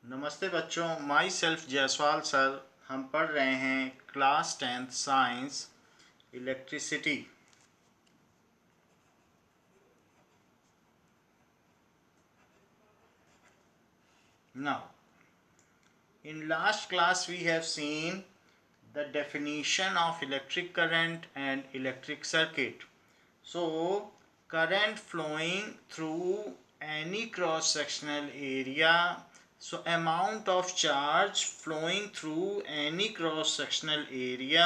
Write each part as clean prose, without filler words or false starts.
नमस्ते बच्चों, my self Jaiswal sir. हम पढ़ रहे हैं class 10th science electricity. Now in last class we have seen the definition of electric current and electric circuit. So current flowing through any cross sectional area, so amount of charge flowing through any cross sectional area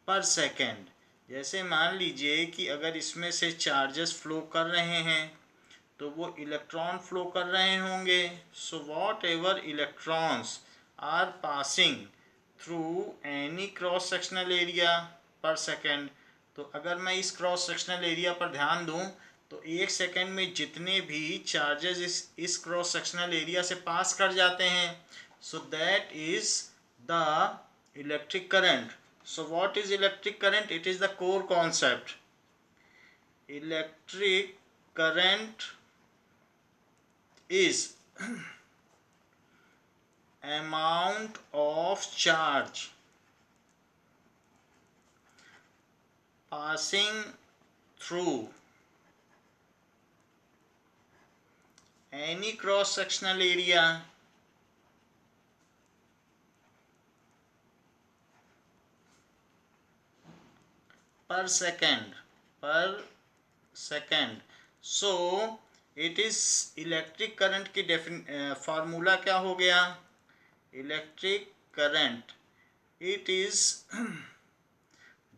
पर second. जैसे मान लीजिए कि अगर इसमें से charges flow कर रहे हैं तो वो इलेक्ट्रॉन फ्लो कर रहे होंगे। So whatever electrons are passing through any cross sectional area per second. तो अगर मैं इस क्रॉस सेक्शनल एरिया पर ध्यान दूं तो एक सेकेंड में जितने भी चार्जेस इस क्रॉस सेक्शनल एरिया से पास कर जाते हैं, so that is the electric current. So what is electric current? It is the core concept. Electric current is amount of charge passing through any cross sectional area per second. So it is electric current की formula क्या हो गया? Electric current it is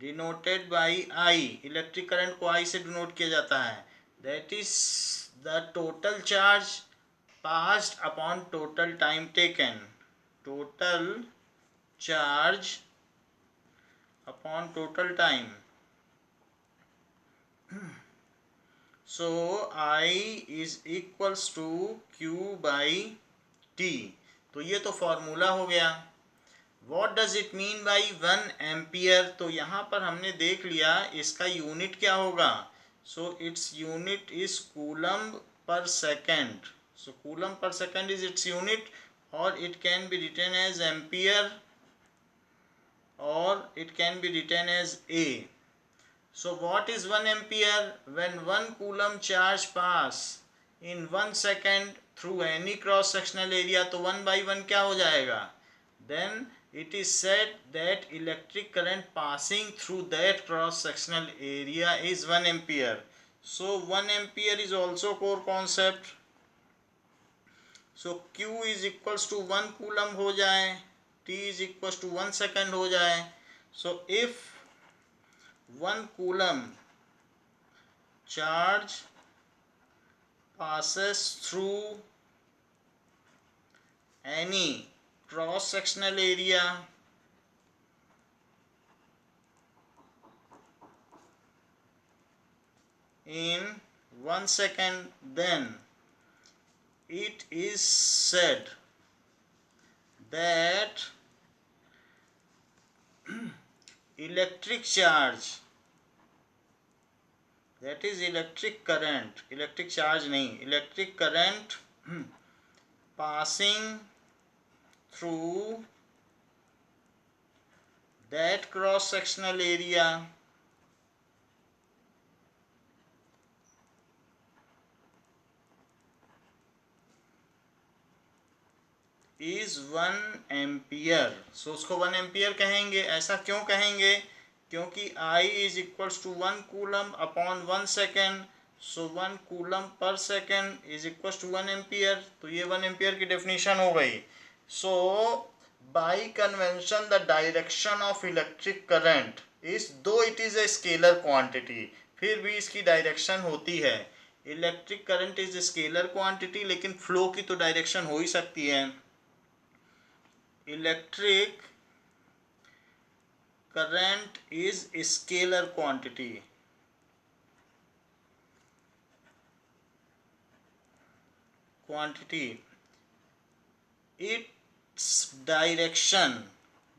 denoted by I. Electric current को आई से denote किया जाता है। That is the total charge passed upon total time taken. Total charge upon total time. So I is equals to Q by T. तो ये तो formula हो गया। What does it mean by 1 ampere? तो यहाँ पर हमने देख लिया इसका यूनिट क्या होगा। So its unit is coulomb per second. So coulomb per second is its unit, or it can be written as ampere, or it can be written as A. So what is 1 ampere? When 1 coulomb charge pass in 1 second through any cross sectional area, तो 1 by 1 क्या हो जाएगा? Then it is said that electric current passing through that cross sectional area is 1 ampere. So 1 ampere is also core concept. So Q is equals to 1 coulomb हो जाए, T is equals to 1 second हो जाए. So if 1 coulomb charge passes through any cross sectional area in 1 second, then it is said that electric charge, that is electric current, electric charge नहीं, electric current passing through that cross sectional area is 1 ampere. So उसको 1 ampere कहेंगे. ऐसा क्यों कहेंगे? क्योंकि I is equals to 1 coulomb upon 1 second. So 1 coulomb per second is equals to 1 ampere. तो ये 1 ampere की डेफिनेशन हो गई. So by convention the direction of electric current is, though it is a scalar quantity, फिर भी इसकी direction होती है. Electric current is scalar quantity, लेकिन फ्लो की तो डायरेक्शन हो ही सकती है. Electric current is a scalar quantity. Its direction,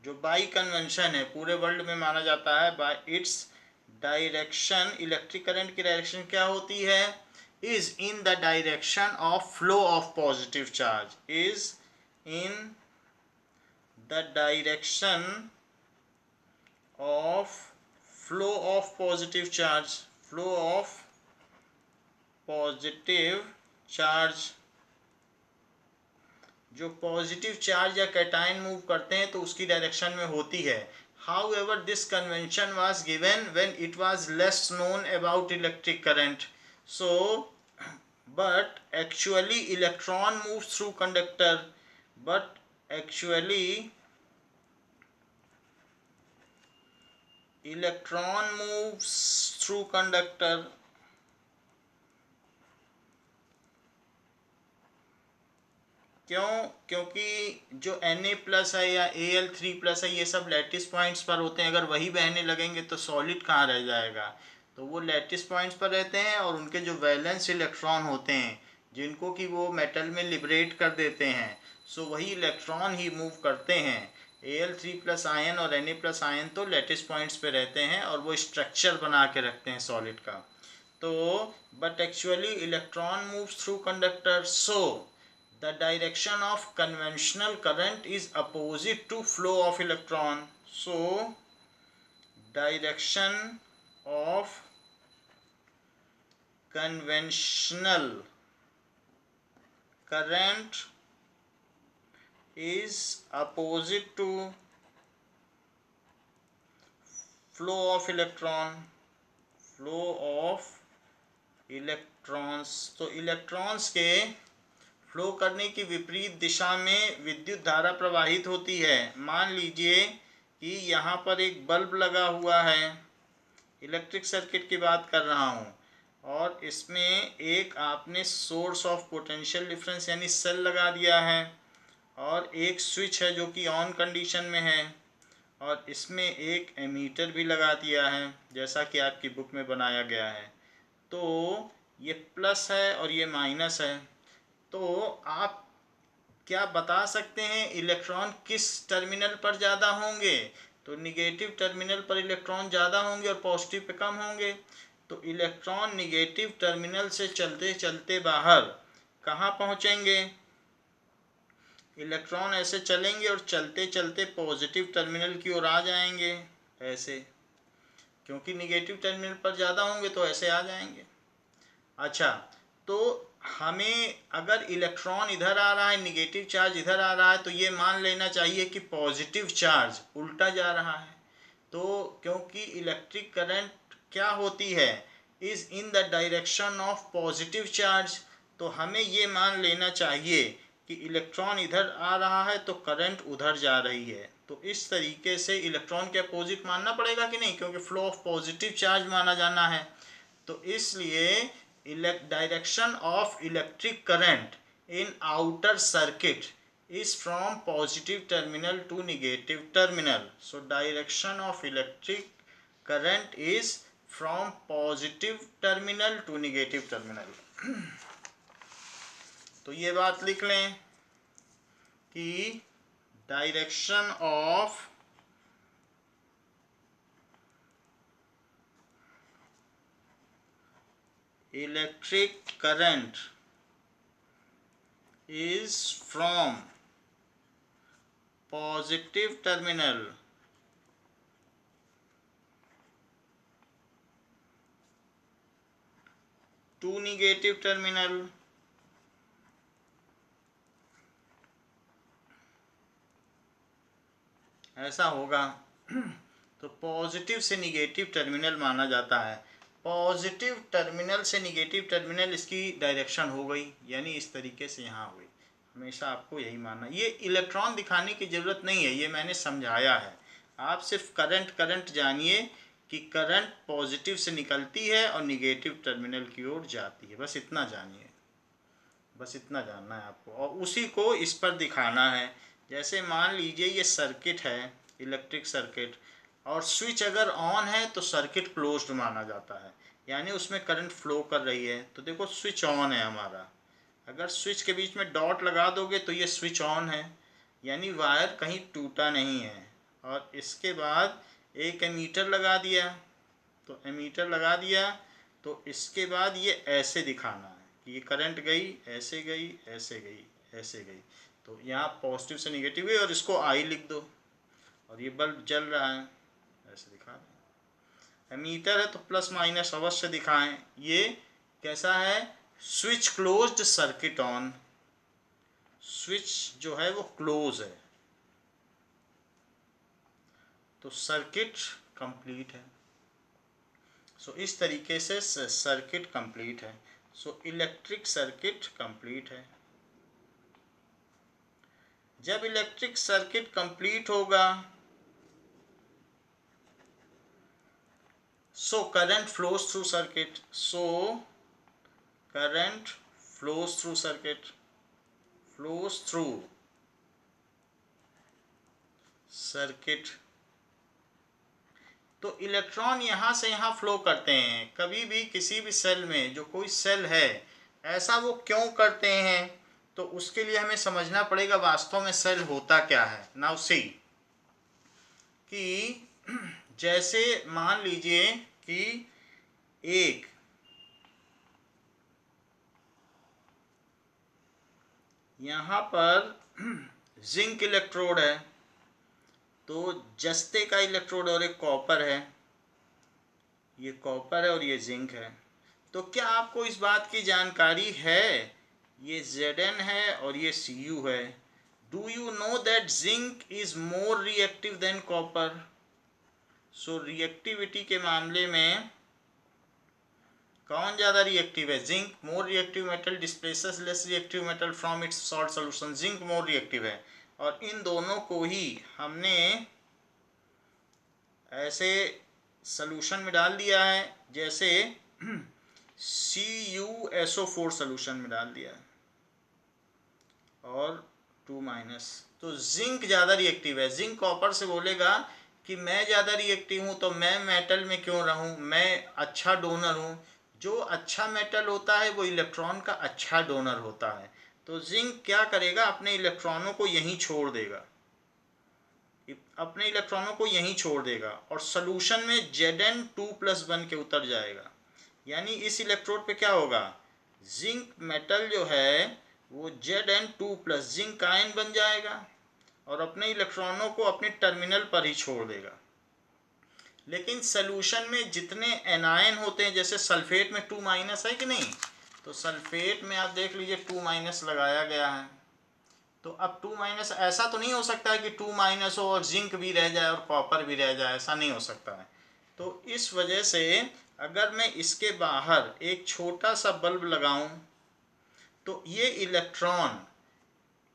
जो बाई कन्वेंशन है पूरे वर्ल्ड में माना जाता है, bye its direction, electric current की डायरेक्शन क्या होती है? Is in the direction of flow of positive charge. Is in the direction of flow of positive charge, flow of positive charge। जो पॉजिटिव चार्ज या कैटायन मूव करते हैं तो उसकी डायरेक्शन में होती है। However, this convention was given when it was less known about electric current. So, but actually electron moves through conductor. But actually electron moves through conductor। क्यों? क्योंकि जो Na+ है या Al3+ है ये सब लैटिस पॉइंट्स पर होते हैं। अगर वही बहने लगेंगे तो सॉलिड कहाँ रह जाएगा। तो वो लैटिस पॉइंट्स पर रहते हैं और उनके जो वैलेंस इलेक्ट्रॉन होते हैं जिनको कि वो मेटल में लिबरेट कर देते हैं, सो वही इलेक्ट्रॉन ही मूव करते हैं। Al3+ आयन और Na+ आयन तो लैटिस पॉइंट्स पे रहते हैं और वो स्ट्रक्चर बना के रखते हैं सॉलिड का। तो but actually electron moves through conductor, so the direction of conventional current is opposite to flow of electron. So direction of conventional current is opposite to flow of electron, flow of electrons। तो electrons के flow करने की विपरीत दिशा में विद्युत धारा प्रवाहित होती है। मान लीजिए कि यहाँ पर एक बल्ब लगा हुआ है, इलेक्ट्रिक सर्किट की बात कर रहा हूँ, और इसमें एक आपने सोर्स ऑफ पोटेंशियल डिफरेंस यानी सेल लगा दिया है और एक स्विच है जो कि ऑन कंडीशन में है और इसमें एक एमीटर भी लगा दिया है जैसा कि आपकी बुक में बनाया गया है। तो ये प्लस है और ये माइनस है। तो आप क्या बता सकते हैं इलेक्ट्रॉन किस टर्मिनल पर ज़्यादा होंगे? तो निगेटिव टर्मिनल पर इलेक्ट्रॉन ज़्यादा होंगे और पॉजिटिव पे कम होंगे। तो इलेक्ट्रॉन निगेटिव टर्मिनल से चलते चलते बाहर कहाँ पहुँचेंगे? इलेक्ट्रॉन ऐसे चलेंगे और चलते चलते पॉजिटिव टर्मिनल की ओर आ जाएंगे ऐसे, क्योंकि निगेटिव टर्मिनल पर ज़्यादा होंगे तो ऐसे आ जाएंगे। अच्छा, तो हमें अगर इलेक्ट्रॉन इधर आ रहा है, निगेटिव चार्ज इधर आ रहा है, तो ये मान लेना चाहिए कि पॉजिटिव चार्ज उल्टा जा रहा है। तो क्योंकि इलेक्ट्रिक करंट क्या होती है, is in the direction of positive charge, तो हमें ये मान लेना चाहिए कि इलेक्ट्रॉन इधर आ रहा है तो करंट उधर जा रही है। तो इस तरीके से इलेक्ट्रॉन के अपोजिट मानना पड़ेगा कि नहीं, क्योंकि फ्लो ऑफ पॉजिटिव चार्ज माना जाना है। तो इसलिए direction of electric current in outer circuit is from positive terminal to negative terminal. So direction of electric current is from positive terminal to negative terminal। तो ये बात लिख लें कि direction of electric current is from positive terminal to negative terminal। ऐसा होगा। तो positive से निगेटिव टर्मिनल माना जाता है। पॉजिटिव टर्मिनल से निगेटिव टर्मिनल इसकी डायरेक्शन हो गई, यानी इस तरीके से यहाँ हुई। हमेशा आपको यही मानना। ये इलेक्ट्रॉन दिखाने की ज़रूरत नहीं है, ये मैंने समझाया है। आप सिर्फ करंट जानिए कि करंट पॉजिटिव से निकलती है और निगेटिव टर्मिनल की ओर जाती है, बस इतना जानिए। बस इतना जानना है आपको और उसी को इस पर दिखाना है। जैसे मान लीजिए ये सर्किट है, इलेक्ट्रिक सर्किट, और स्विच अगर ऑन है तो सर्किट क्लोज्ड माना जाता है, यानी उसमें करंट फ्लो कर रही है। तो देखो स्विच ऑन है हमारा, अगर स्विच के बीच में डॉट लगा दोगे तो ये स्विच ऑन है, यानी वायर कहीं टूटा नहीं है। और इसके बाद एक एमीटर लगा दिया, तो एमीटर लगा दिया तो इसके बाद ये ऐसे दिखाना है कि ये करंट गई, ऐसे गई, ऐसे गई, ऐसे गई। तो यहाँ पॉजिटिव से नेगेटिव है और इसको आई लिख दो और ये बल्ब जल रहा है, ऐसे दिखा दें। एमीटर है तो प्लस माइनस अवश्य दिखाएं। ये कैसा है? Switch closed, circuit on. Switch जो है वो क्लोज है तो सर्किट कंप्लीट है। सो इस तरीके से सर्किट कंप्लीट है। सो इलेक्ट्रिक सर्किट कंप्लीट है। जब इलेक्ट्रिक सर्किट कंप्लीट होगा so current flows through circuit, so current flows through circuit, flows through circuit। तो इलेक्ट्रॉन यहाँ से यहाँ फ्लो करते हैं। कभी भी किसी भी सेल में जो कोई सेल है, ऐसा वो क्यों करते हैं, तो उसके लिए हमें समझना पड़ेगा वास्तव में सेल होता क्या है। नाउ सी कि जैसे मान लीजिए कि एक यहाँ पर जिंक इलेक्ट्रोड है, तो जस्ते का इलेक्ट्रोड और एक कॉपर है, ये कॉपर है और ये जिंक है। तो क्या आपको इस बात की जानकारी है, ये Zn है और ये Cu है। Do you know that zinc is more reactive than copper? So reactivity के मामले में कौन ज़्यादा रिएक्टिव है? Zinc. More reactive metal displaces less reactive metal from its salt solution. Zinc more reactive है और इन दोनों को ही हमने ऐसे सॉल्यूशन में डाल दिया है जैसे CuSO4 सॉल्यूशन में डाल दिया है और 2- तो जिंक ज़्यादा रिएक्टिव है। जिंक कॉपर से बोलेगा कि मैं ज़्यादा रिएक्टिव हूँ तो मैं मेटल में क्यों रहूँ, मैं अच्छा डोनर हूँ। जो अच्छा मेटल होता है वो इलेक्ट्रॉन का अच्छा डोनर होता है। तो जिंक क्या करेगा, अपने इलेक्ट्रॉनों को यहीं छोड़ देगा, अपने इलेक्ट्रॉनों को यहीं छोड़ देगा और सॉल्यूशन में Zn2+1 के उतर जाएगा। यानी इस इलेक्ट्रोड पे क्या होगा, जिंक मेटल जो है वो Zn2+ जिंक आयन बन जाएगा और अपने इलेक्ट्रॉनों को अपने टर्मिनल पर ही छोड़ देगा। लेकिन सॉल्यूशन में जितने एनायन होते हैं, जैसे सल्फेट में 2- है कि नहीं, तो सल्फेट में आप देख लीजिए 2- लगाया गया है। तो अब 2- ऐसा तो नहीं हो सकता है कि 2- हो और जिंक भी रह जाए और कॉपर भी रह जाए, ऐसा नहीं हो सकता है। तो इस वजह से अगर मैं इसके बाहर एक छोटा सा बल्ब लगाऊं तो ये इलेक्ट्रॉन,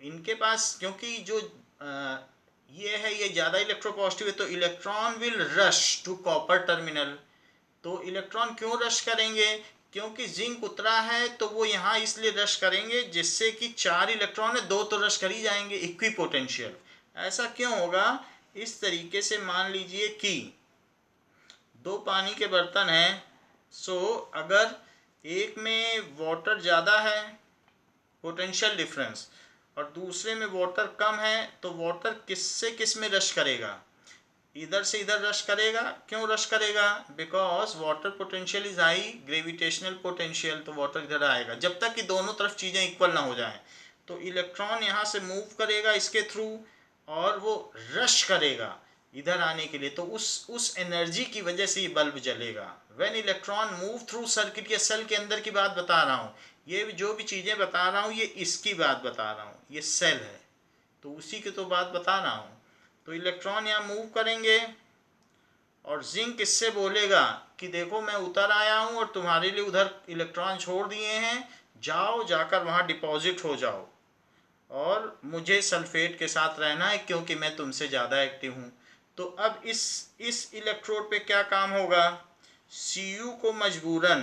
इनके पास क्योंकि जो ये है, ये ज़्यादा इलेक्ट्रोपॉजिटिव है, तो electron will rush to copper terminal. तो इलेक्ट्रॉन क्यों रश करेंगे, क्योंकि जिंक उतरा है तो वो यहाँ इसलिए रश करेंगे जिससे कि 4 इलेक्ट्रॉन है, 2 तो रश कर ही जाएंगे, इक्वी पोटेंशियल। ऐसा क्यों होगा, इस तरीके से मान लीजिए कि 2 पानी के बर्तन हैं। सो अगर एक में वाटर ज़्यादा है, पोटेंशियल डिफरेंस, और दूसरे में वाटर कम है, तो वाटर किस से किस में रश करेगा, इधर से इधर रश करेगा। क्यों रश करेगा, because water potential is high, gravitational potential, तो वाटर इधर आएगा जब तक कि दोनों तरफ चीज़ें इक्वल ना हो जाएं। तो इलेक्ट्रॉन यहाँ से मूव करेगा इसके थ्रू और वो रश करेगा इधर आने के लिए, तो उस एनर्जी की वजह से ये बल्ब जलेगा। When electron move through circuit, ये सेल के अंदर की बात बता रहा हूँ, ये जो भी चीज़ें बता रहा हूँ ये इसकी बात बता रहा हूँ, ये सेल है तो उसी की तो बात बता रहा हूँ। तो इलेक्ट्रॉन यहाँ मूव करेंगे और जिंक इससे बोलेगा कि देखो मैं उतर आया हूँ और तुम्हारे लिए उधर इलेक्ट्रॉन छोड़ दिए हैं, जाओ जाकर वहाँ डिपॉजिट हो जाओ और मुझे सल्फेट के साथ रहना है क्योंकि मैं तुमसे ज़्यादा एक्टिव हूँ। तो अब इस इलेक्ट्रोड पे क्या काम होगा, Cu को मजबूरन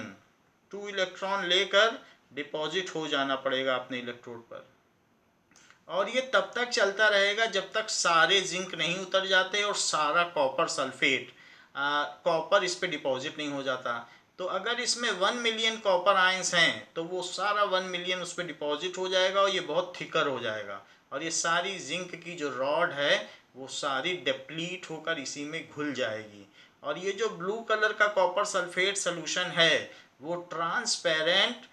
2 इलेक्ट्रॉन लेकर डिपॉजिट हो जाना पड़ेगा अपने इलेक्ट्रोड पर, और ये तब तक चलता रहेगा जब तक सारे जिंक नहीं उतर जाते और सारा कॉपर सल्फेट कॉपर इस पे डिपॉजिट नहीं हो जाता। तो अगर इसमें 1 मिलियन कॉपर आयंस हैं तो वो सारा 1 मिलियन उस पर डिपॉजिट हो जाएगा और ये बहुत थिकर हो जाएगा और ये सारी जिंक की जो रॉड है वो सारी डिप्लीट होकर इसी में घुल जाएगी और ये जो ब्लू कलर का कॉपर सल्फेट सोल्यूशन है वो ट्रांसपेरेंट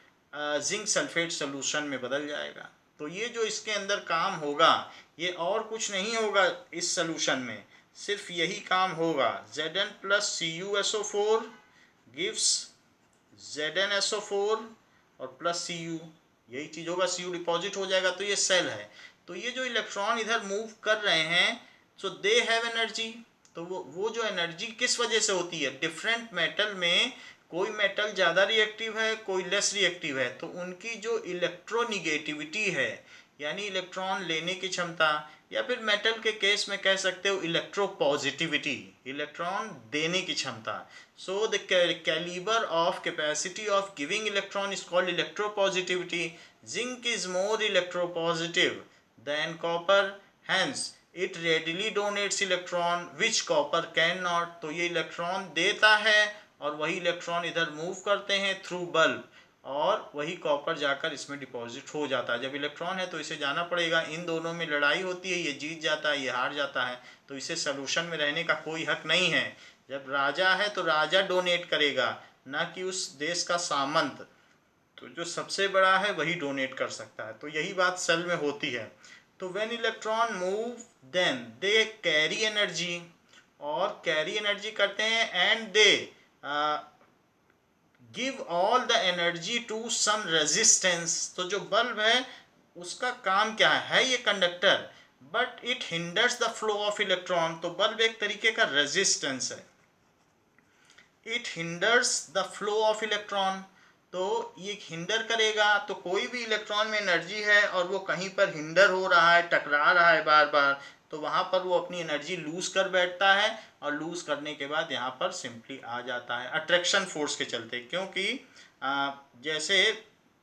जिंक सल्फेट सोल्यूशन में बदल जाएगा। तो ये जो इसके अंदर काम होगा ये और कुछ नहीं होगा इस सोल्यूशन में, सिर्फ यही काम होगा। Zn plus CuSO4 gives ZnSO4 और प्लस Cu, यही चीज होगा, Cu डिपॉजिट हो जाएगा तो ये सेल है। तो ये जो इलेक्ट्रॉन इधर मूव कर रहे हैं सो दे हैव एनर्जी। तो वो जो एनर्जी किस वजह से होती है, डिफरेंट मेटल में कोई मेटल ज़्यादा रिएक्टिव है कोई लेस रिएक्टिव है, तो उनकी जो इलेक्ट्रोनिगेटिविटी है यानी इलेक्ट्रॉन लेने की क्षमता, या फिर मेटल के केस में कह सकते हो इलेक्ट्रोपॉजिटिविटी, इलेक्ट्रॉन देने की क्षमता। So the calibre of capacity of giving electron is called electropositivity. Zinc is more electropositive than copper, hence it readily donates electron which copper can not. तो ये इलेक्ट्रॉन देता है और वही इलेक्ट्रॉन इधर मूव करते हैं थ्रू बल्ब, और वही कॉपर जाकर इसमें डिपॉजिट हो जाता है। जब इलेक्ट्रॉन है तो इसे जाना पड़ेगा, इन दोनों में लड़ाई होती है, ये जीत जाता है ये हार जाता है, तो इसे सोल्यूशन में रहने का कोई हक नहीं है। जब राजा है तो राजा डोनेट करेगा, ना कि उस देश का सामंत। तो जो सबसे बड़ा है वही डोनेट कर सकता है। तो यही बात सेल में होती है। तो when electron move then they carry energy, और कैरी एनर्जी करते हैं and they give all the energy to some resistance. तो जो बल्ब है उसका काम क्या है ये conductor, but it hinders the flow of electron. तो बल्ब एक तरीके का रेजिस्टेंस है, it hinders the flow of electron. तो ये हिंडर करेगा, तो कोई भी इलेक्ट्रॉन में एनर्जी है और वो कहीं पर हिंडर हो रहा है, टकरा रहा है बार बार, तो वहाँ पर वो अपनी एनर्जी लूज कर बैठता है, और लूज करने के बाद यहाँ पर सिंपली आ जाता है अट्रैक्शन फोर्स के चलते। क्योंकि जैसे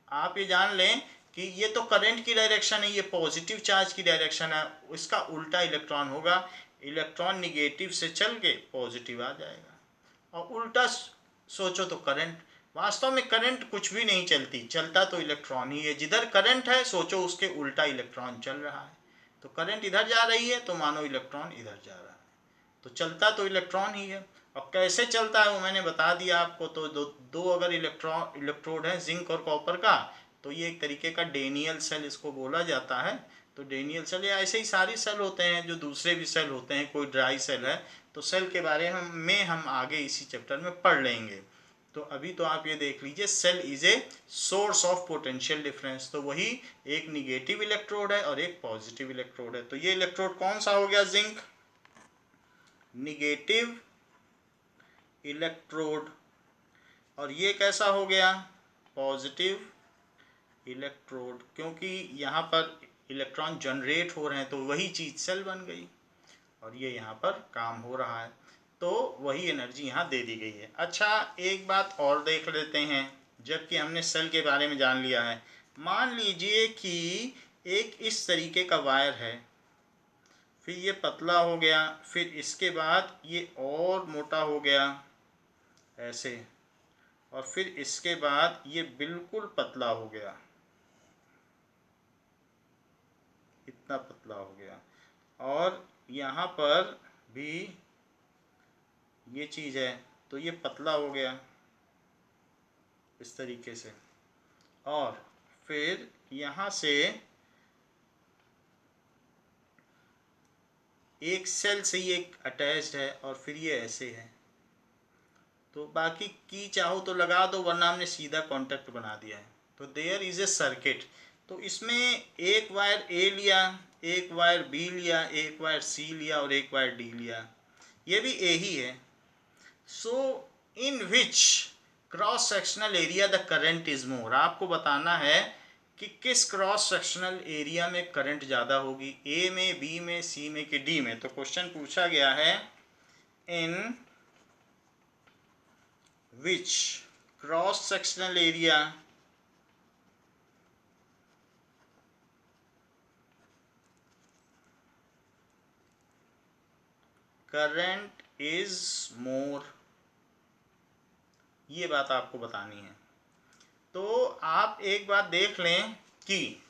आप ये जान लें कि ये तो करंट की डायरेक्शन है, ये पॉजिटिव चार्ज की डायरेक्शन है, इसका उल्टा इलेक्ट्रॉन होगा, इलेक्ट्रॉन निगेटिव से चल के पॉजिटिव आ जाएगा। और उल्टा सोचो तो करंट, वास्तव में करंट कुछ भी नहीं चलती, चलता तो इलेक्ट्रॉन ही है। जिधर करंट है सोचो उसके उल्टा इलेक्ट्रॉन चल रहा है। तो करंट इधर जा रही है तो मानो इलेक्ट्रॉन इधर जा रहा है, तो चलता तो इलेक्ट्रॉन ही है। और कैसे चलता है वो मैंने बता दिया आपको। तो दो अगर इलेक्ट्रोड है जिंक और कॉपर का, तो ये एक तरीके का डेनियल सेल इसको बोला जाता है। तो डेनियल सेल या ऐसे ही सारी सेल होते हैं जो दूसरे भी सेल होते हैं, कोई ड्राई सेल है, तो सेल के बारे में हम आगे इसी चैप्टर में पढ़ लेंगे। तो अभी तो आप ये देख लीजिए, cell is a source of potential difference. तो वही एक निगेटिव इलेक्ट्रोड है और एक पॉजिटिव इलेक्ट्रोड है। तो ये इलेक्ट्रोड कौन सा हो गया, जिंक, निगेटिव इलेक्ट्रोड, और ये कैसा हो गया, पॉजिटिव इलेक्ट्रोड। क्योंकि यहाँ पर इलेक्ट्रॉन जनरेट हो रहे हैं तो वही चीज़ सेल बन गई, और ये यहाँ पर काम हो रहा है, तो वही एनर्जी यहाँ दे दी गई है। अच्छा, एक बात और देख लेते हैं, जबकि हमने सेल के बारे में जान लिया है। मान लीजिए कि एक इस तरीके का वायर है, फिर ये पतला हो गया, फिर इसके बाद ये और मोटा हो गया ऐसे, और फिर इसके बाद ये बिल्कुल पतला हो गया, इतना पतला हो गया, और यहाँ पर भी ये चीज़ है तो ये पतला हो गया इस तरीके से, और फिर यहाँ से एक सेल से ये अटैच्ड है और फिर ये ऐसे है। तो बाकी की चाहो तो लगा दो, वरना हमने सीधा कॉन्टेक्ट बना दिया है। तो देयर इज ए सर्किट। तो इसमें एक वायर ए लिया, एक वायर बी लिया, एक वायर सी लिया और एक वायर डी लिया, ये भी ए ही है। So in which cross sectional area the current is more. आपको बताना है कि किस क्रॉस सेक्शनल एरिया में करंट ज़्यादा होगी, ए में, बी में, सी में कि डी में। तो क्वेश्चन पूछा गया है, in which cross sectional area current is more, ये बात आपको बतानी है। तो आप एक बात देख लें कि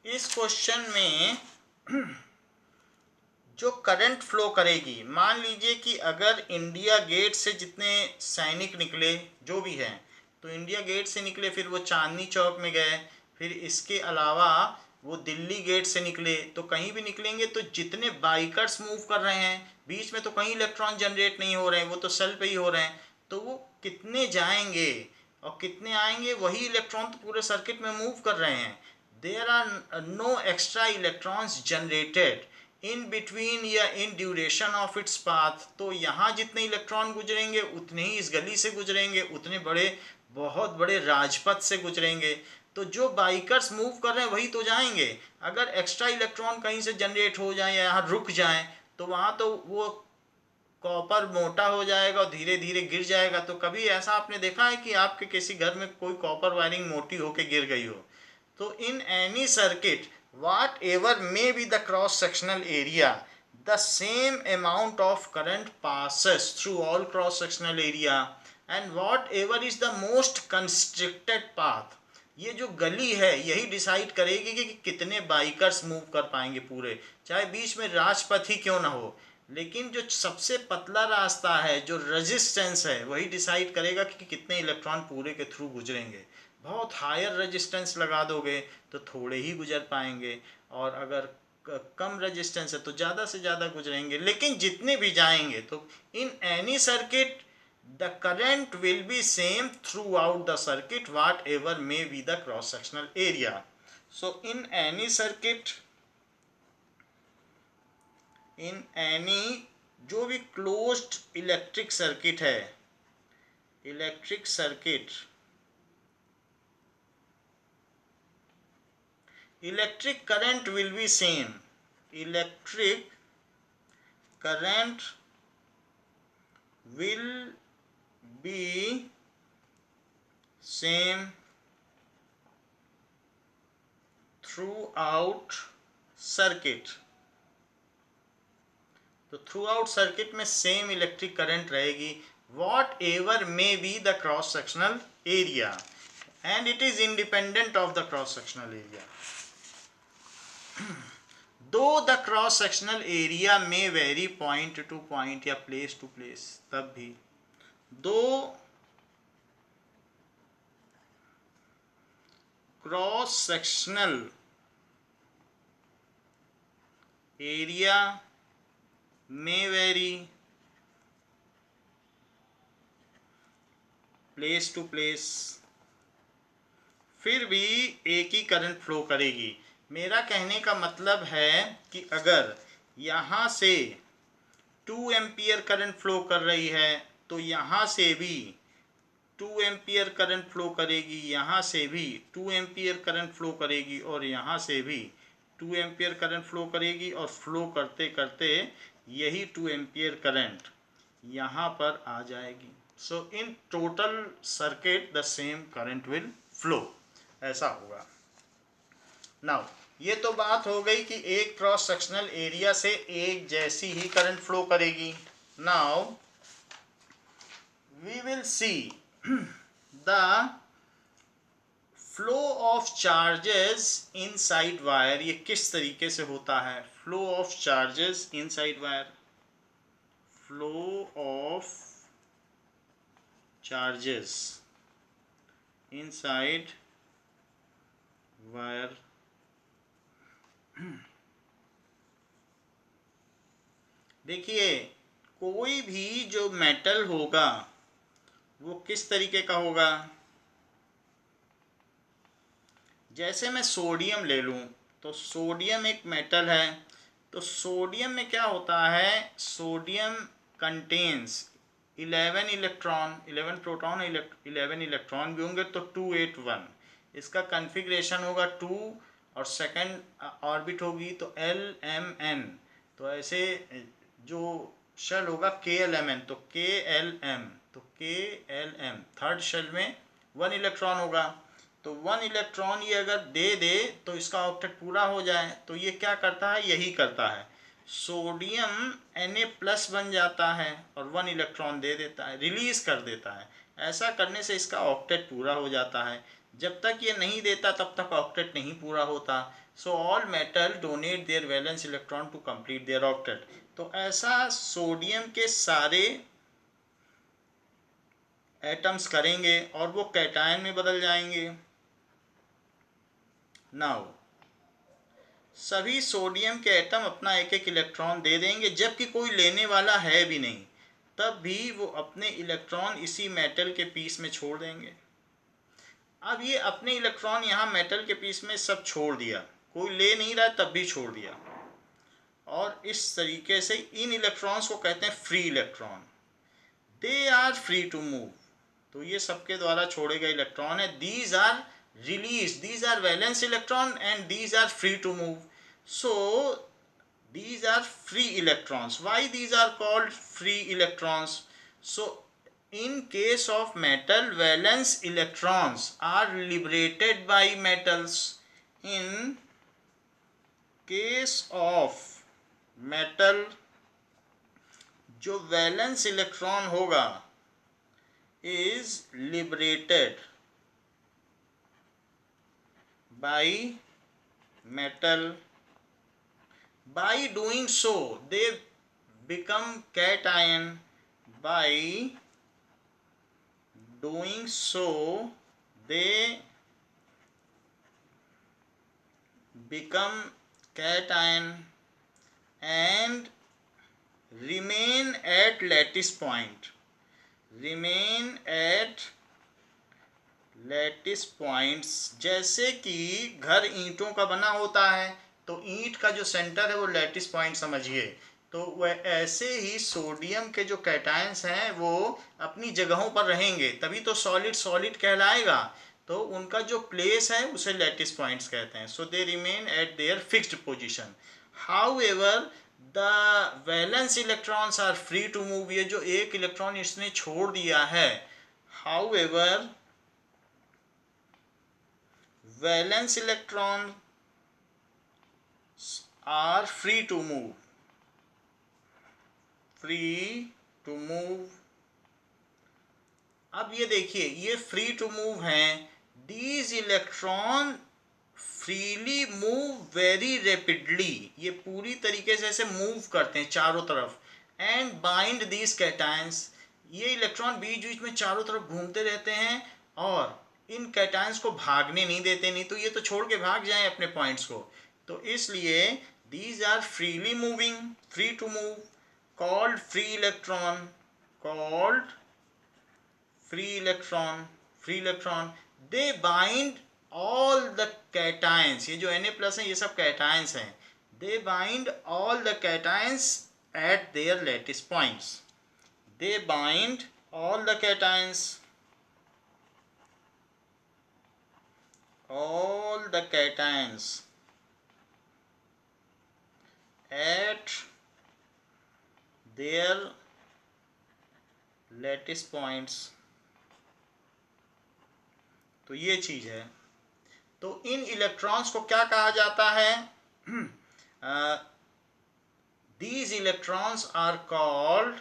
इस क्वेश्चन में जो करंट फ्लो करेगी, मान लीजिए कि अगर इंडिया गेट से जितने सैनिक निकले जो भी हैं, तो इंडिया गेट से निकले, फिर वो चांदनी चौक में गए, फिर इसके अलावा वो दिल्ली गेट से निकले, तो कहीं भी निकलेंगे तो जितने बाइकर्स मूव कर रहे हैं बीच में तो कहीं इलेक्ट्रॉन जनरेट नहीं हो रहे हैं, वो तो सेल पे ही हो रहे हैं, तो वो कितने जाएंगे और कितने आएंगे, वही इलेक्ट्रॉन तो पूरे सर्किट में मूव कर रहे हैं। There are no extra electrons generated in between या in duration of its path. तो यहाँ जितने इलेक्ट्रॉन गुजरेंगे उतने ही इस गली से गुजरेंगे, उतने बड़े बहुत बड़े राजपथ से गुजरेंगे। तो जो बाइकर्स मूव कर रहे हैं वही तो जाएंगे। अगर एक्स्ट्रा इलेक्ट्रॉन कहीं से जनरेट हो जाए या यहाँ रुक जाए तो वहाँ तो वो कॉपर मोटा हो जाएगा और धीरे धीरे गिर जाएगा। तो कभी ऐसा आपने देखा है कि आपके किसी घर में कोई कॉपर वायरिंग मोटी होके गिर गई हो? तो in any circuit whatever may be the cross sectional area, the same amount of current passes through all cross sectional area and whatever is the most constricted path। ये जो गली है यही डिसाइड करेगी कि कितने बाइकर्स मूव कर पाएंगे पूरे, चाहे बीच में राजपथ ही क्यों ना हो। लेकिन जो सबसे पतला रास्ता है, जो रेजिस्टेंस है, वही डिसाइड करेगा कि कितने इलेक्ट्रॉन पूरे के थ्रू गुजरेंगे। बहुत हायर रेजिस्टेंस लगा दोगे तो थोड़े ही गुजर पाएंगे, और अगर कम रेजिस्टेंस है तो ज़्यादा से ज़्यादा गुजरेंगे। लेकिन जितने भी जाएंगे तो in any circuit the current will be same throughout the circuit whatever may be the cross sectional area। so in any circuit, in any जो भी closed electric circuit है, electric circuit, electric current will be same, electric current will be same throughout circuit। तो through out circuit में same electric current रहेगी what ever may be the cross sectional area, and it is independent of the cross sectional area. दो the cross sectional area में very point two point या place to place, तब भी दो cross sectional area में very place to place, फिर भी एक ही करंट फ्लो करेगी। मेरा कहने का मतलब है कि अगर यहाँ से 2 एम्पियर करंट फ्लो कर रही है तो यहाँ से भी 2 एम्पियर करंट फ्लो करेगी, यहाँ से भी 2 एम्पियर करंट फ्लो करेगी, और यहाँ से भी 2 एम्पियर करंट फ्लो करेगी, और फ्लो करते करते यही 2 एम्पियर करंट यहाँ पर आ जाएगी। So in total circuit the same current will flow, ऐसा होगा। नाउ ये तो बात हो गई कि एक क्रॉस सेक्शनल एरिया से एक जैसी ही करंट फ्लो करेगी। Now we will see the flow of charges inside wire. ये किस तरीके से होता है? Flow of charges inside wire, flow of charges inside wire. देखिए, कोई भी जो मेटल होगा वो किस तरीके का होगा? जैसे मैं सोडियम ले लूँ तो सोडियम एक मेटल है, तो सोडियम में क्या होता है? Sodium contains 11 electron, 11 proton, 11 electron भी होंगे, तो 281 इसका कन्फिग्रेशन होगा 2, और सेकंड ऑर्बिट होगी तो LMN। तो ऐसे जो शेल होगा KLMN, तो KLM, तो KLM थर्ड शेल में 1 इलेक्ट्रॉन होगा। तो 1 इलेक्ट्रॉन ये अगर दे दे तो इसका ऑक्टेट पूरा हो जाए, तो ये क्या करता है? यही करता है, सोडियम Na+ बन जाता है और 1 इलेक्ट्रॉन दे देता है, रिलीज कर देता है। ऐसा करने से इसका ऑक्टेट पूरा हो जाता है। जब तक ये नहीं देता तब तक ऑक्टेट नहीं पूरा होता। So all metal donate their valence electron to complete their octet. तो ऐसा सोडियम के सारे एटम्स करेंगे और वो कैटायन में बदल जाएंगे। नाउ सभी सोडियम के एटम अपना एक एक इलेक्ट्रॉन दे देंगे, जबकि कोई लेने वाला है भी नहीं, तब भी वो अपने इलेक्ट्रॉन इसी मेटल के पीस में छोड़ देंगे। अब ये अपने इलेक्ट्रॉन यहाँ मेटल के पीस में सब छोड़ दिया, कोई ले नहीं रहा तब भी छोड़ दिया, और इस तरीके से इन इलेक्ट्रॉन्स को कहते हैं free electron. They are free to move, तो ये सबके द्वारा छोड़े गए इलेक्ट्रॉन है। These are release, these are valence electron and these are free to move. So these are free electrons. Why these are called free electrons? So in case of metal, valence electrons are liberated by metals. In case of metal, जो valence electron होगा is liberated by metal. By doing so, they become cation. By doing so, they become cation and remain at lattice point. Remain at lattice points. जैसे कि घर ईंटों का बना होता है, तो ईंट का जो सेंटर है वो लैटिस पॉइंट समझिए, तो वह ऐसे ही सोडियम के जो कैटायंस हैं वो अपनी जगहों पर रहेंगे, तभी तो सॉलिड सॉलिड कहलाएगा। तो उनका जो प्लेस है उसे लैटिस पॉइंट्स कहते हैं। So they remain at their fixed position. However the valence electrons are free to move. ये जो एक इलेक्ट्रॉन इसने छोड़ दिया है, however valence electron are free to move, free to move। अब ये देखिए, ये फ्री टू मूव हैं। These electron freely move very rapidly, ये पूरी तरीके से ऐसे मूव करते हैं चारों तरफ। एंड बाइंड दीज कैटायंस, ये इलेक्ट्रॉन बीच बीच में चारों तरफ घूमते रहते हैं और इन कैटायंस को भागने नहीं देते, नहीं तो ये तो छोड़ के भाग जाएं अपने पॉइंट्स को। तो इसलिए these are freely moving, free to move, called free electron, called free electron, free electron। they bind all the cations, ये जो Na+ है ये सब cations हैं। they bind all the cations at their lattice points। they bind all the cations, all the cations at their lattice points। तो ये चीज है। तो इन इलेक्ट्रॉन्स को क्या कहा जाता है? These electrons are called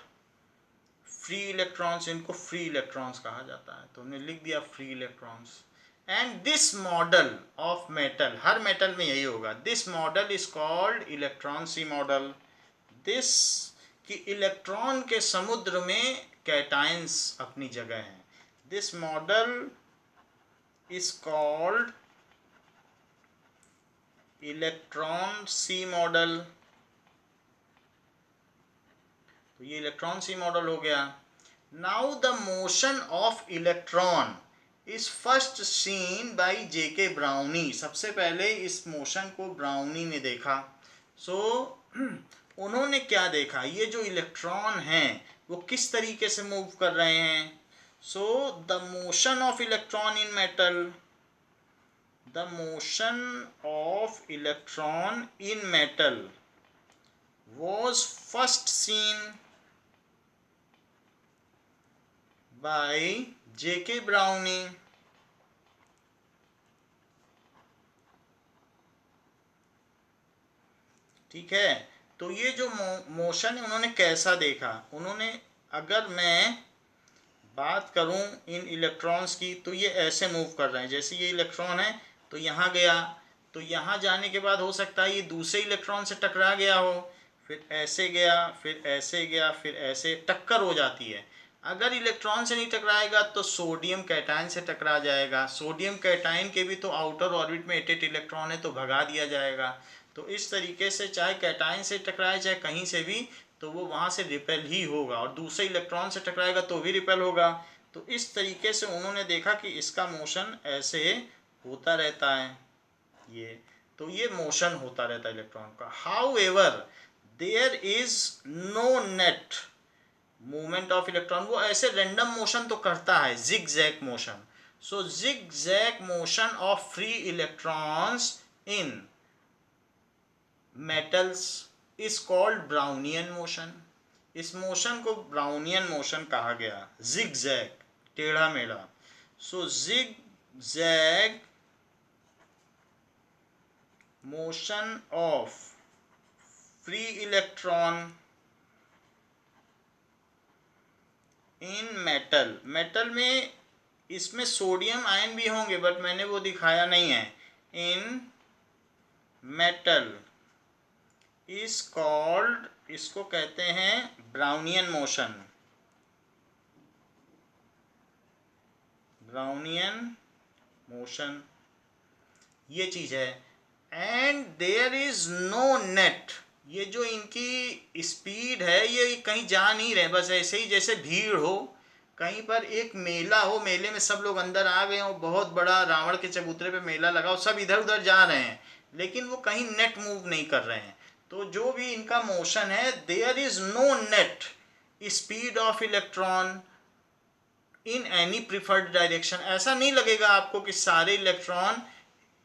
free electrons, इनको फ्री इलेक्ट्रॉन्स कहा जाता है। तो हमने लिख दिया free electrons. And this model of metal, हर मेटल में यही होगा, this model is called electron sea model. This कि इलेक्ट्रॉन के समुद्र में कैटायंस अपनी जगह हैं। This model is called electron sea model. तो ये इलेक्ट्रॉन सी मॉडल हो गया। Now the motion of electron is first scene by J.K. Brownie. सबसे पहले इस मोशन को ब्राउनी ने देखा। सो उन्होंने क्या देखा, ये जो इलेक्ट्रॉन हैं वो किस तरीके से मूव कर रहे हैं। So the motion of electron in metal, the motion of electron in metal was first seen by J.K. Brownie. ठीक है, तो ये जो मोशन है उन्होंने कैसा देखा, उन्होंने, अगर मैं बात करूं इन इलेक्ट्रॉन्स की, तो ये ऐसे मूव कर रहे हैं। जैसे ये इलेक्ट्रॉन है तो यहाँ गया, तो यहाँ जाने के बाद हो सकता है ये दूसरे इलेक्ट्रॉन से टकरा गया हो, फिर ऐसे गया, फिर ऐसे गया, फिर ऐसे टक्कर हो जाती है। अगर इलेक्ट्रॉन से नहीं टकराएगा तो सोडियम कैटायन से टकरा जाएगा। सोडियम कैटायन के भी तो आउटर ऑर्बिट में 8 इलेक्ट्रॉन है, तो भगा दिया जाएगा। तो इस तरीके से चाहे कैटायन से टकराए चाहे कहीं से भी, तो वो वहाँ से रिपेल ही होगा, और दूसरे इलेक्ट्रॉन से टकराएगा तो भी रिपेल होगा। तो इस तरीके से उन्होंने देखा कि इसका मोशन ऐसे होता रहता है। ये तो ये मोशन होता रहता है इलेक्ट्रॉन का। However there is no net movement of electron, वो ऐसे रैंडम मोशन तो करता है, zigzag motion. So zigzag motion of free electrons in metals is called Brownian motion. इस मोशन को ब्राउनियन मोशन कहा गया, जिग जैग, टेढ़ा मेढ़ा। So zigzag motion of free electron in metal, metal में इसमें sodium ion भी होंगे बट मैंने वो दिखाया नहीं है। इन मेटल इज कॉल्ड, इसको कहते हैं ब्राउनियन मोशन, ब्राउनियन मोशन, ये चीज है। And there is no net, ये जो इनकी स्पीड है ये कहीं जा नहीं रहे, बस ऐसे ही जैसे भीड़ हो, कहीं पर एक मेला हो, मेले में सब लोग अंदर आ गए हो, बहुत बड़ा रावण के चबूतरे पे मेला लगा हो, सब इधर उधर जा रहे हैं, लेकिन वो कहीं नेट मूव नहीं कर रहे हैं। तो जो भी इनका मोशन है, there is no net speed of electron in any preferred direction. ऐसा नहीं लगेगा आपको कि सारे इलेक्ट्रॉन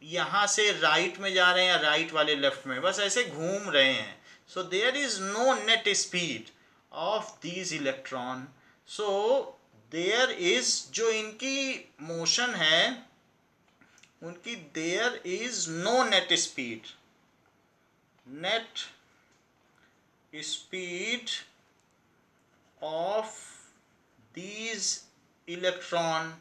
यहाँ से राइट में जा रहे हैं या राइट वाले लेफ्ट में, बस ऐसे घूम रहे हैं। So there is no net speed of these electron. So there is, जो इनकी मोशन है उनकी, there is no net speed, net speed of these electron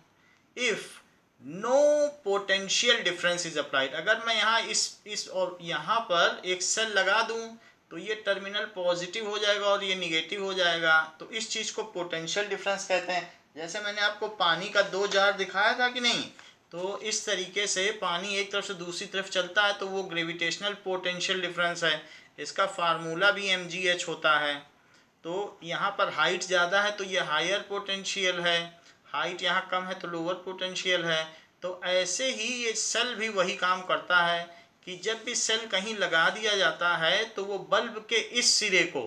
if no potential difference is applied. अगर मैं यहाँ इस और यहाँ पर एक सेल लगा दूं तो ये टर्मिनल पॉजिटिव हो जाएगा और ये निगेटिव हो जाएगा, तो इस चीज़ को पोटेंशियल डिफरेंस कहते हैं। जैसे मैंने आपको पानी का 2 जार दिखाया था कि नहीं, तो इस तरीके से पानी एक तरफ से दूसरी तरफ चलता है तो वो ग्रेविटेशनल पोटेंशियल डिफरेंस है। इसका फार्मूला भी mgh होता है। तो यहाँ पर हाइट ज़्यादा है तो ये हायर पोटेंशियल है, हाइट यहाँ कम है तो लोअर पोटेंशियल है। तो ऐसे ही ये सेल भी वही काम करता है कि जब भी सेल कहीं लगा दिया जाता है तो वो बल्ब के इस सिरे को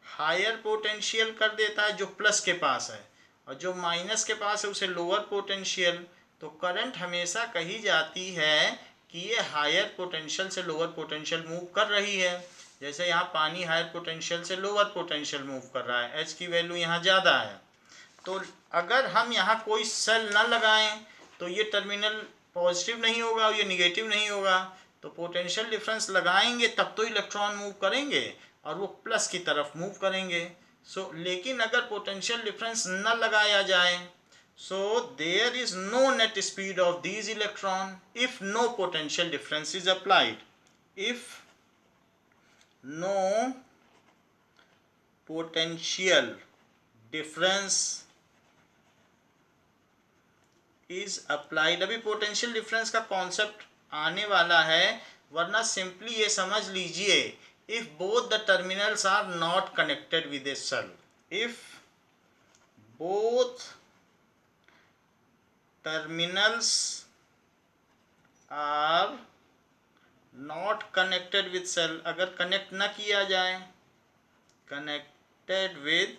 हायर पोटेंशियल कर देता है जो प्लस के पास है, और जो माइनस के पास है उसे लोअर पोटेंशियल। तो करंट हमेशा कही जाती है कि ये हायर पोटेंशियल से लोअर पोटेंशियल मूव कर रही है। जैसे यहाँ पानी हायर पोटेंशियल से लोअर पोटेंशियल मूव कर रहा है, एच की वैल्यू यहाँ ज़्यादा है। तो अगर हम यहाँ कोई सेल न लगाएं तो ये टर्मिनल पॉजिटिव नहीं होगा और ये निगेटिव नहीं होगा। तो पोटेंशियल डिफरेंस लगाएंगे तब तो इलेक्ट्रॉन मूव करेंगे और वो प्लस की तरफ मूव करेंगे। लेकिन अगर पोटेंशियल डिफरेंस न लगाया जाए, so there is no net speed of these electron if no potential difference is applied. If no potential difference is applied. अभी पोटेंशियल डिफरेंस का कॉन्सेप्ट आने वाला है, वरना सिंपली ये समझ लीजिए, if both the terminals are not connected with a cell, if both terminals are not connected with cell, अगर कनेक्ट न किया जाए कनेक्टेड विद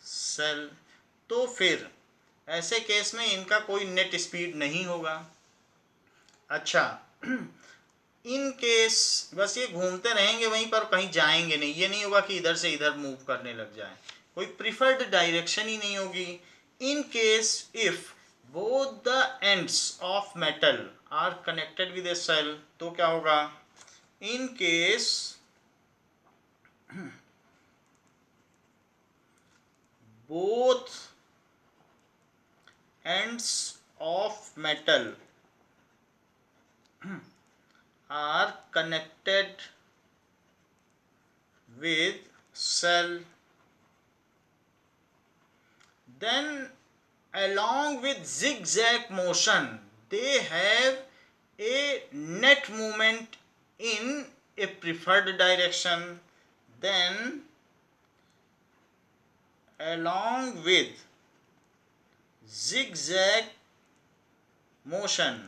सेल, तो फिर ऐसे केस में इनका कोई नेट स्पीड नहीं होगा। अच्छा, इन केस बस ये घूमते रहेंगे वहीं पर, कहीं जाएंगे नहीं, ये नहीं होगा कि इधर से इधर मूव करने लग जाए, कोई प्रिफर्ड डायरेक्शन ही नहीं होगी। In case if both the ends of metal are connected with a cell, तो क्या होगा? In case both ends of metal are connected with cell, then along with zigzag motion they have a net movement in a preferred direction. Then along with zigzag motion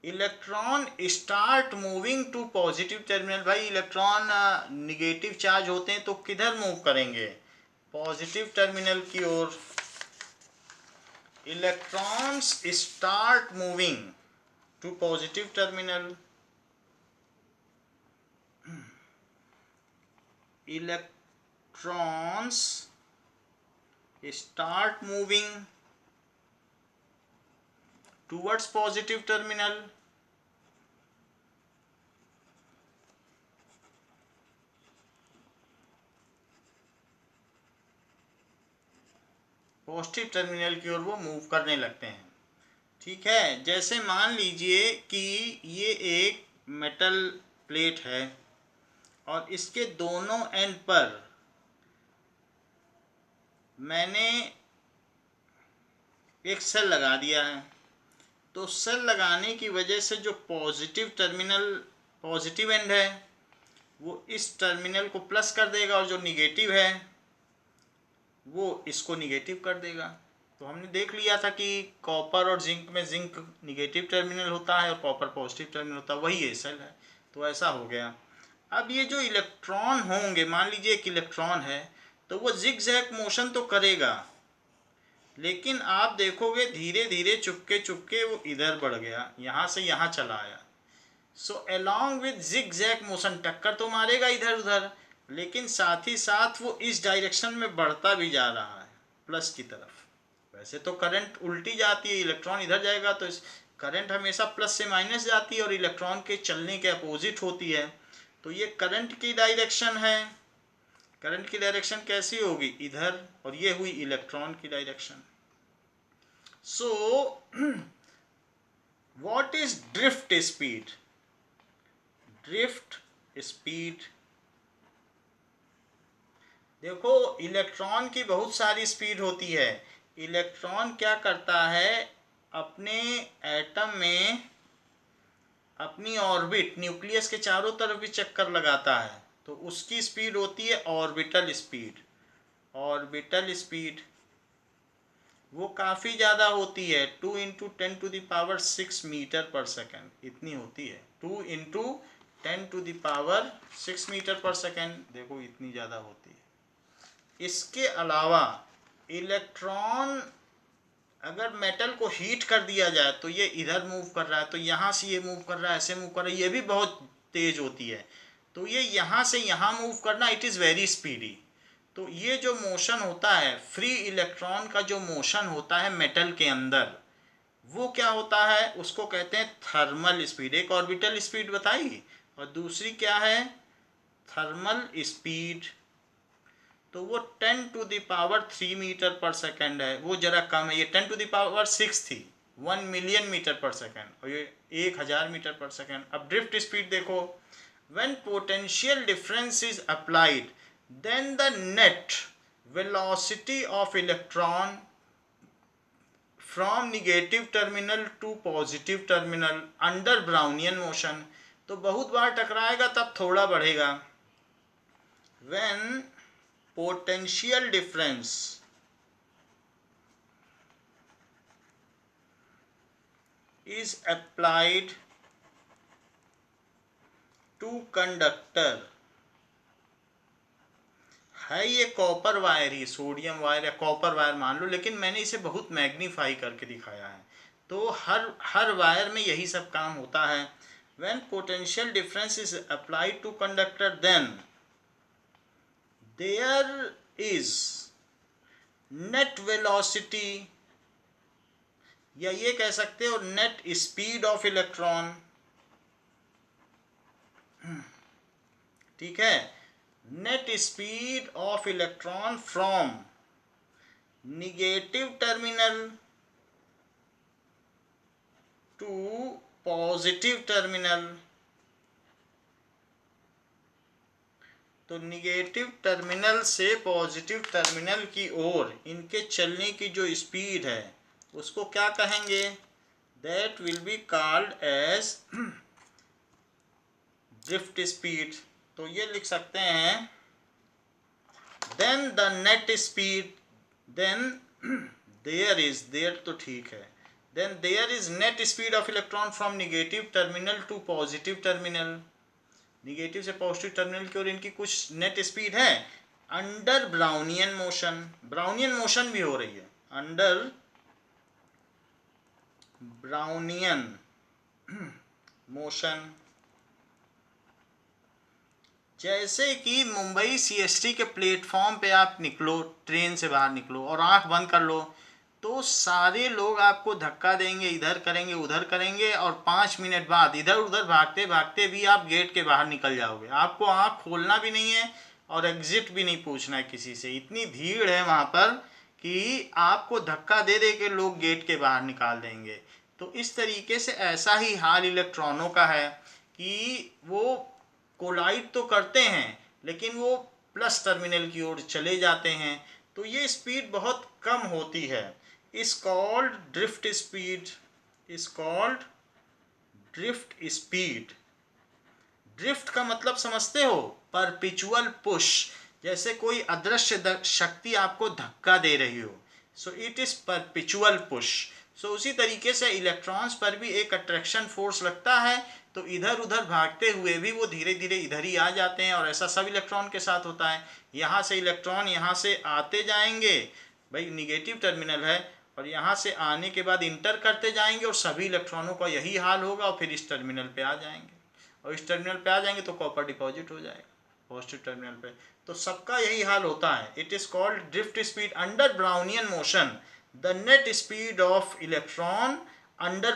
electron start moving to positive terminal. भाई electron negative charge होते हैं तो किधर move करेंगे? Positive terminal की ओर. Electrons start moving to positive terminal. Electrons start moving towards positive terminal. Positive terminal की ओर वो मूव करने लगते हैं. ठीक है, जैसे मान लीजिए कि ये एक मेटल प्लेट है और इसके दोनों एंड पर मैंने एक सेल लगा दिया है. तो सेल लगाने की वजह से जो पॉजिटिव टर्मिनल पॉजिटिव एंड है वो इस टर्मिनल को प्लस कर देगा और जो निगेटिव है वो इसको निगेटिव कर देगा. तो हमने देख लिया था कि कॉपर और जिंक में जिंक निगेटिव टर्मिनल होता है और कॉपर पॉजिटिव टर्मिनल होता है. वही ये सेल है. तो ऐसा हो गया. अब ये जो इलेक्ट्रॉन होंगे, मान लीजिए एक इलेक्ट्रॉन है तो वो जिगजैग मोशन तो करेगा, लेकिन आप देखोगे धीरे धीरे चुपके चुपके वो इधर बढ़ गया, यहाँ से यहाँ चला आया. So along with zigzag motion टक्कर तो मारेगा इधर उधर, लेकिन साथ ही साथ वो इस डायरेक्शन में बढ़ता भी जा रहा है प्लस की तरफ. वैसे तो करंट उल्टी जाती है, इलेक्ट्रॉन इधर जाएगा तो इस करंट हमेशा प्लस से माइनस जाती है और इलेक्ट्रॉन के चलने के अपोजिट होती है. तो ये करंट की डायरेक्शन है. करंट की डायरेक्शन कैसी होगी? इधर. और ये हुई इलेक्ट्रॉन की direction. So what is drift speed? Drift speed, देखो इलेक्ट्रॉन की बहुत सारी स्पीड होती है. इलेक्ट्रॉन क्या करता है, अपने एटम में अपनी ऑर्बिट न्यूक्लियस के चारों तरफ भी चक्कर लगाता है, तो उसकी स्पीड होती है ऑर्बिटल स्पीड. ऑर्बिटल स्पीड वो काफ़ी ज़्यादा होती है, 2 इंटू 10⁶ मीटर पर सेकेंड इतनी होती है. 2 इंटू 10⁶ मीटर पर सेकेंड, देखो इतनी ज़्यादा होती है. इसके अलावा इलेक्ट्रॉन अगर मेटल को हीट कर दिया जाए तो ये इधर मूव कर रहा है, तो यहाँ से ये मूव कर रहा है, ऐसे मूव कर रहा है, ये भी बहुत तेज होती है. तो ये यहाँ से यहाँ मूव करना, इट इज़ वेरी स्पीडी. तो ये जो मोशन होता है, फ्री इलेक्ट्रॉन का जो मोशन होता है मेटल के अंदर, वो क्या होता है, उसको कहते हैं थर्मल स्पीड. एक ऑर्बिटल स्पीड बताई और दूसरी क्या है, थर्मल स्पीड. तो वो 10⁻³ मीटर पर सेकेंड है, वो जरा कम है. ये 10⁻⁶ थी, 1 मिलियन मीटर पर सेकेंड, और ये 1000 मीटर पर सेकेंड. अब ड्रिफ्ट स्पीड देखो, when potential difference is applied then the net velocity of electron from negative terminal to positive terminal under Brownian motion, तो बहुत बार टकराएगा तब थोड़ा बढ़ेगा. when potential difference is applied to conductor, है ये कॉपर वायर ही, sodium wire या copper wire मान लो, लेकिन मैंने इसे बहुत मैग्नीफाई करके दिखाया है. तो हर वायर में यही सब काम होता है. When potential difference is applied to conductor then there is net velocity, या ये कह सकते हो नेट स्पीड ऑफ इलेक्ट्रॉन. ठीक है, net speed of electron from negative terminal to positive terminal तो निगेटिव टर्मिनल से पॉजिटिव टर्मिनल की ओर इनके चलने की जो स्पीड है उसको क्या कहेंगे? That will be called as drift speed. तो ये लिख सकते हैं then the net speed, then there तो ठीक है, then there is net speed of electron from negative terminal to positive terminal. Negative से पॉजिटिव टर्मिनल की ओर इनकी कुछ नेट स्पीड है under brownian motion. Brownian motion भी हो रही है, अंडर ब्राउनियन मोशन। जैसे कि मुंबई सीएसटी के प्लेटफॉर्म पे आप निकलो, ट्रेन से बाहर निकलो और आंख बंद कर लो, तो सारे लोग आपको धक्का देंगे, इधर करेंगे उधर करेंगे, और 5 मिनट बाद इधर उधर भागते भागते भी आप गेट के बाहर निकल जाओगे। आपको आंख खोलना भी नहीं है और एग्जिट भी नहीं पूछना है किसी से। इतनी भीड़ है वहाँ पर कि आपको धक्का दे दे के लोग गेट के बाहर निकाल देंगे। तो इस तरीके से ऐसा ही हाल इलेक्ट्रॉनों का है कि वो कोलाइड तो करते हैं लेकिन वो प्लस टर्मिनल की ओर चले जाते हैं। तो ये स्पीड बहुत कम होती है। Is called drift speed, is called drift speed. Drift का मतलब समझते हो? Perpetual push. जैसे कोई अदृश्य शक्ति आपको धक्का दे रही हो, so it is perpetual push. So उसी तरीके से इलेक्ट्रॉन्स पर भी एक अट्रैक्शन फोर्स लगता है, तो इधर उधर भागते हुए भी वो धीरे धीरे इधर ही आ जाते हैं। और ऐसा सब इलेक्ट्रॉन के साथ होता है। यहाँ से इलेक्ट्रॉन यहाँ से आते जाएंगे, भाई निगेटिव टर्मिनल है, और यहाँ से आने के बाद इंटर करते जाएंगे और सभी इलेक्ट्रॉनों का यही हाल होगा और फिर इस टर्मिनल पे आ जाएंगे। और इस टर्मिनल पे आ जाएंगे तो कॉपर डिपॉजिट हो जाएगा पॉजिटिव टर्मिनल पे। तो सबका यही हाल होता है। It is called drift speed under brownian motion. The net speed of electron under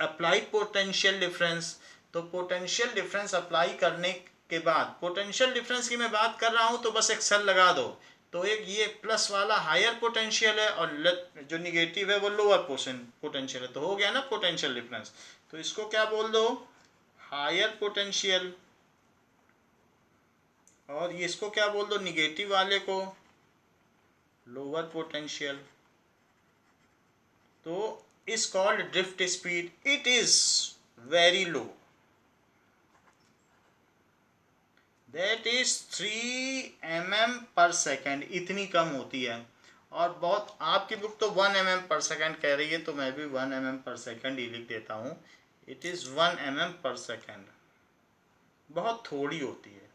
applied potential difference. तो पोटेंशियल डिफरेंस अप्लाई करने के बाद, पोटेंशियल डिफरेंस की मैं बात कर रहा हूँ तो बस एक सेल लगा दो। तो एक ये प्लस वाला हायर पोटेंशियल है और जो निगेटिव है वो लोअर पोटेंशियल है, तो हो गया ना पोटेंशियल डिफरेंस। तो इसको क्या बोल दो? Higher potential. और ये इसको क्या बोल दो निगेटिव वाले को? Lower potential. तो is called drift speed. It is very low, that is 3 mm per second. इतनी कम होती है। और बहुत, आपकी बुक तो 1 mm पर सेकेंड कह रही है, तो मैं भी 1 mm पर सेकेंड ही लिख देता हूँ। It is 1 mm per second, बहुत थोड़ी होती है।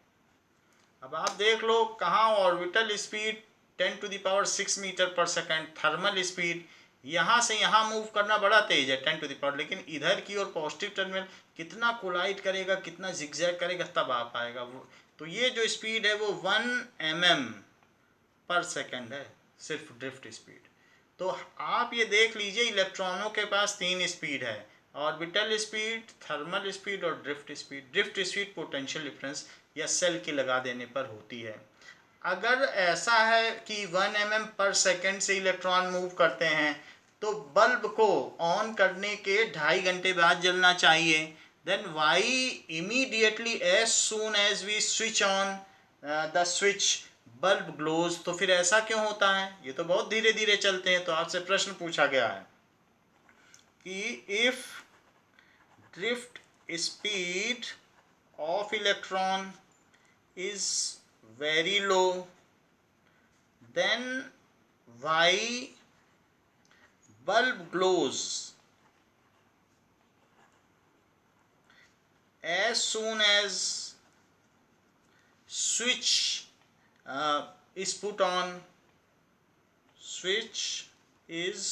अब आप देख लो कहाँ ऑर्बिटल स्पीड 10⁶ मीटर पर सेकेंड, थर्मल स्पीड यहाँ से यहाँ मूव करना बड़ा तेज है 10⁻, लेकिन इधर की ओर पॉजिटिव टर्मिनल कितना कोलाइड करेगा, कितना जिगजैग करेगा, तब आ पाएगा वो। तो ये जो स्पीड है वो 1 mm पर सेकेंड है, सिर्फ ड्रिफ्ट स्पीड। तो आप ये देख लीजिए इलेक्ट्रॉनों के पास 3 स्पीड है, ऑर्बिटल स्पीड, थर्मल स्पीड और drift speed. Drift speed potential difference या सेल के लगा देने पर होती है। अगर ऐसा है कि 1 mm पर सेकेंड से इलेक्ट्रॉन मूव करते हैं तो बल्ब को ऑन करने के 2.5 घंटे बाद जलना चाहिए। Then why immediately as soon as we switch on the switch bulb glows. तो फिर ऐसा क्यों होता है? ये तो बहुत धीरे धीरे चलते हैं। तो आपसे प्रश्न पूछा गया है कि if drift speed of electron is very low, then why bulb glows as soon as switch is put on? Switch is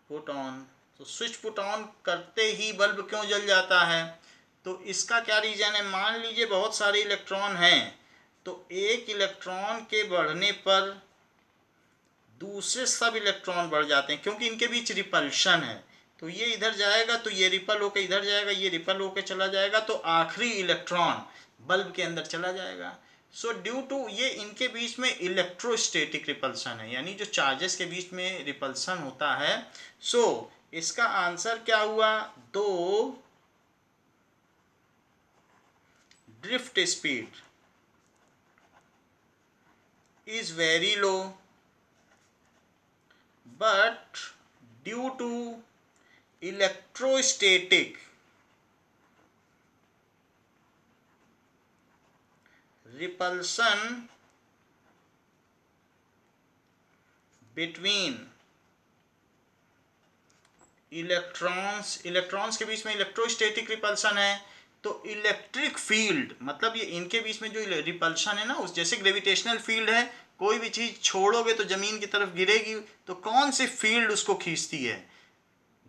put on। तो स्विच पुट ऑन करते ही बल्ब क्यों जल जाता है? तो इसका क्या रीजन है? मान लीजिए बहुत सारे इलेक्ट्रॉन हैं, तो एक इलेक्ट्रॉन के बढ़ने पर दूसरे सब इलेक्ट्रॉन बढ़ जाते हैं क्योंकि इनके बीच रिपल्शन है। तो ये इधर जाएगा तो ये रिपल होकर इधर जाएगा, ये रिपल होकर चला जाएगा, तो आखिरी इलेक्ट्रॉन बल्ब के अंदर चला जाएगा। सो ड्यू टू ये इनके बीच में इलेक्ट्रोस्टैटिक रिपल्शन है, यानी जो चार्जेस के बीच में रिपल्शन होता है। सो इसका आंसर क्या हुआ? 2 drift speed is very low, but due to electrostatic repulsion between electrons के बीच में इलेक्ट्रोस्टैटिक रिपल्शन है, तो इलेक्ट्रिक फील्ड मतलब ये इनके बीच में जो रिपल्शन है ना, उस जैसे ग्रेविटेशनल फील्ड है, कोई भी चीज छोड़ोगे तो जमीन की तरफ गिरेगी, तो कौन सी फील्ड उसको खींचती है?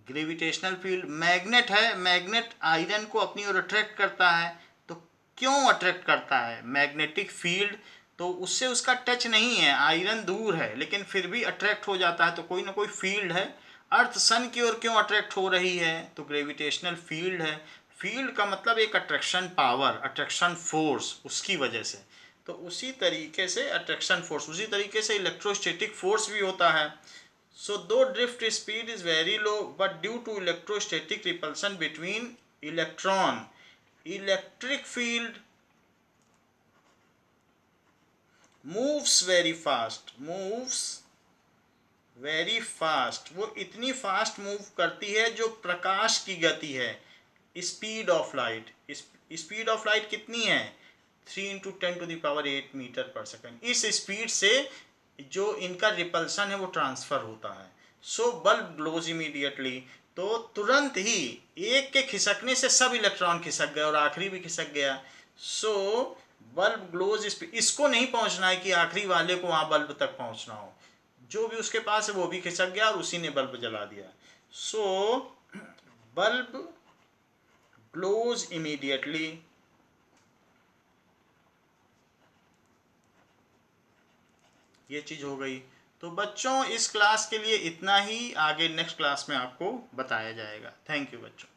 Gravitational field. मैग्नेट है, मैग्नेट आयरन को अपनी ओर अट्रैक्ट करता है, तो क्यों अट्रैक्ट करता है? मैग्नेटिक फील्ड, तो उससे उसका टच नहीं है, आयरन दूर है, लेकिन फिर भी अट्रैक्ट हो जाता है, तो कोई ना कोई फील्ड है। अर्थ सन की ओर क्यों अट्रैक्ट हो रही है? तो ग्रेविटेशनल फील्ड है। फील्ड का मतलब एक अट्रैक्शन पावर, अट्रैक्शन फोर्स, उसकी वजह से। तो उसी तरीके से अट्रैक्शन फोर्स, उसी तरीके से इलेक्ट्रोस्टैटिक फोर्स भी होता है। So though drift speed is very low, but due to electrostatic repulsion between electron, electric field moves very fast, वो इतनी फास्ट मूव करती है जो प्रकाश की गति है, speed of light. Speed of light कितनी है? 3 × 10⁸ मीटर पर सेकेंड। इस स्पीड से जो इनका रिपल्सन है वो ट्रांसफर होता है। सो बल्ब ग्लोज इमीडिएटली, तो तुरंत ही एक के खिसकने से सब इलेक्ट्रॉन खिसक गए और आखिरी भी खिसक गया। सो बल्ब ग्लोज, इसको नहीं पहुंचना है कि आखिरी वाले को वहां बल्ब तक पहुंचना हो, जो भी उसके पास है वो भी खिसक गया और उसी ने बल्ब जला दिया। So bulb glows immediately. ये चीज हो गई। तो बच्चों इस क्लास के लिए इतना ही, आगे नेक्स्ट क्लास में आपको बताया जाएगा। थैंक यू बच्चों।